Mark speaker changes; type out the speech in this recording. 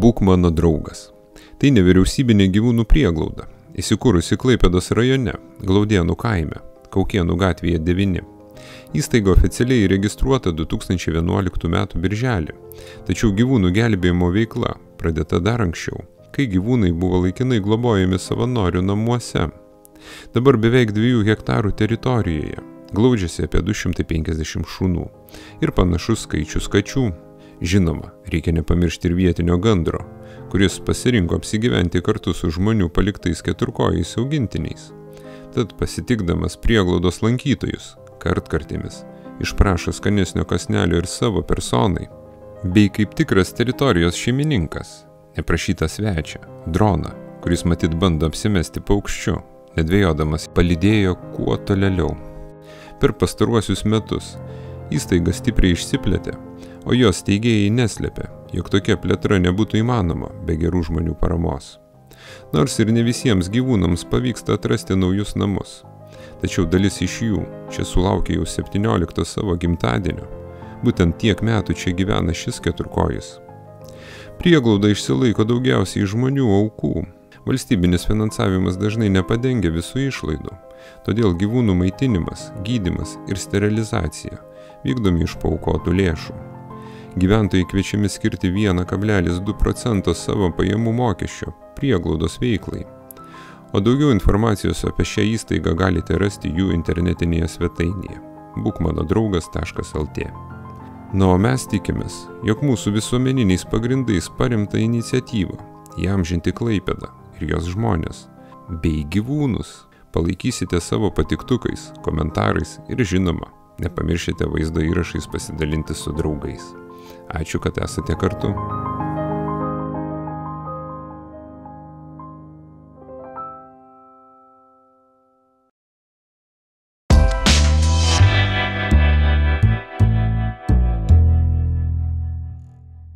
Speaker 1: Būk mano draugas. Tai nevyriausybinė gyvūnų prieglauda, įsikūrusi Klaipėdos rajone, Glaudėnų kaime, Kaukėnų gatvėje 9. Įstaiga oficialiai registruota 2011 m. birželį, tačiau gyvūnų gelbėjimo veikla pradėta dar anksčiau, kai gyvūnai buvo laikinai globojami savanorių namuose. Dabar beveik 2 hektarų teritorijoje glaudžiasi apie 250 šunų ir panašus skaičius kačių. Žinoma, reikia nepamiršti ir vietinio gandro, kuris pasirinko apsigyventi kartu su žmonių paliktais keturkojais augintiniais. Tad pasitikdamas prieglaudos lankytojus, kartkartėmis, išprašo skanesnio kąsnelio ir savo personai, bei kaip tikras teritorijos šeimininkas, neprašytą svečią, droną, kuris matyt bando apsimesti paukščiu, nedvėjodamas palydėjo kuo tolėliau. Per pastaruosius metus įstaiga stipriai išsiplėtė, o jos steigėjai neslėpė, jog tokia plėtra nebūtų įmanoma be gerų žmonių paramos. Nors ir ne visiems gyvūnams pavyksta atrasti naujus namus, tačiau dalis iš jų čia sulaukė jau 17 savo gimtadienio. Būtent tiek metų čia gyvena šis keturkojis. Prieglauda išsilaiko daugiausiai žmonių aukų. Valstybinis finansavimas dažnai nepadengia visų išlaidų, todėl gyvūnų maitinimas, gydymas ir sterilizacija vykdomi iš paaukotų lėšų. Gyventojai kviečiami skirti 1,2% savo pajamų mokesčio prieglaudos veiklai. O daugiau informacijos apie šią įstaigą galite rasti jų internetinėje svetainėje būkmanodraugas.lt. Na, o mes tikimės, jog mūsų visuomeniniais pagrindais paremta iniciatyva įamžinti Klaipėdą ir jos žmonės, bei gyvūnus palaikysite savo patiktukais, komentarais ir žinoma, nepamiršite vaizdo įrašais pasidalinti su draugais. Ačiū, kad esate kartu.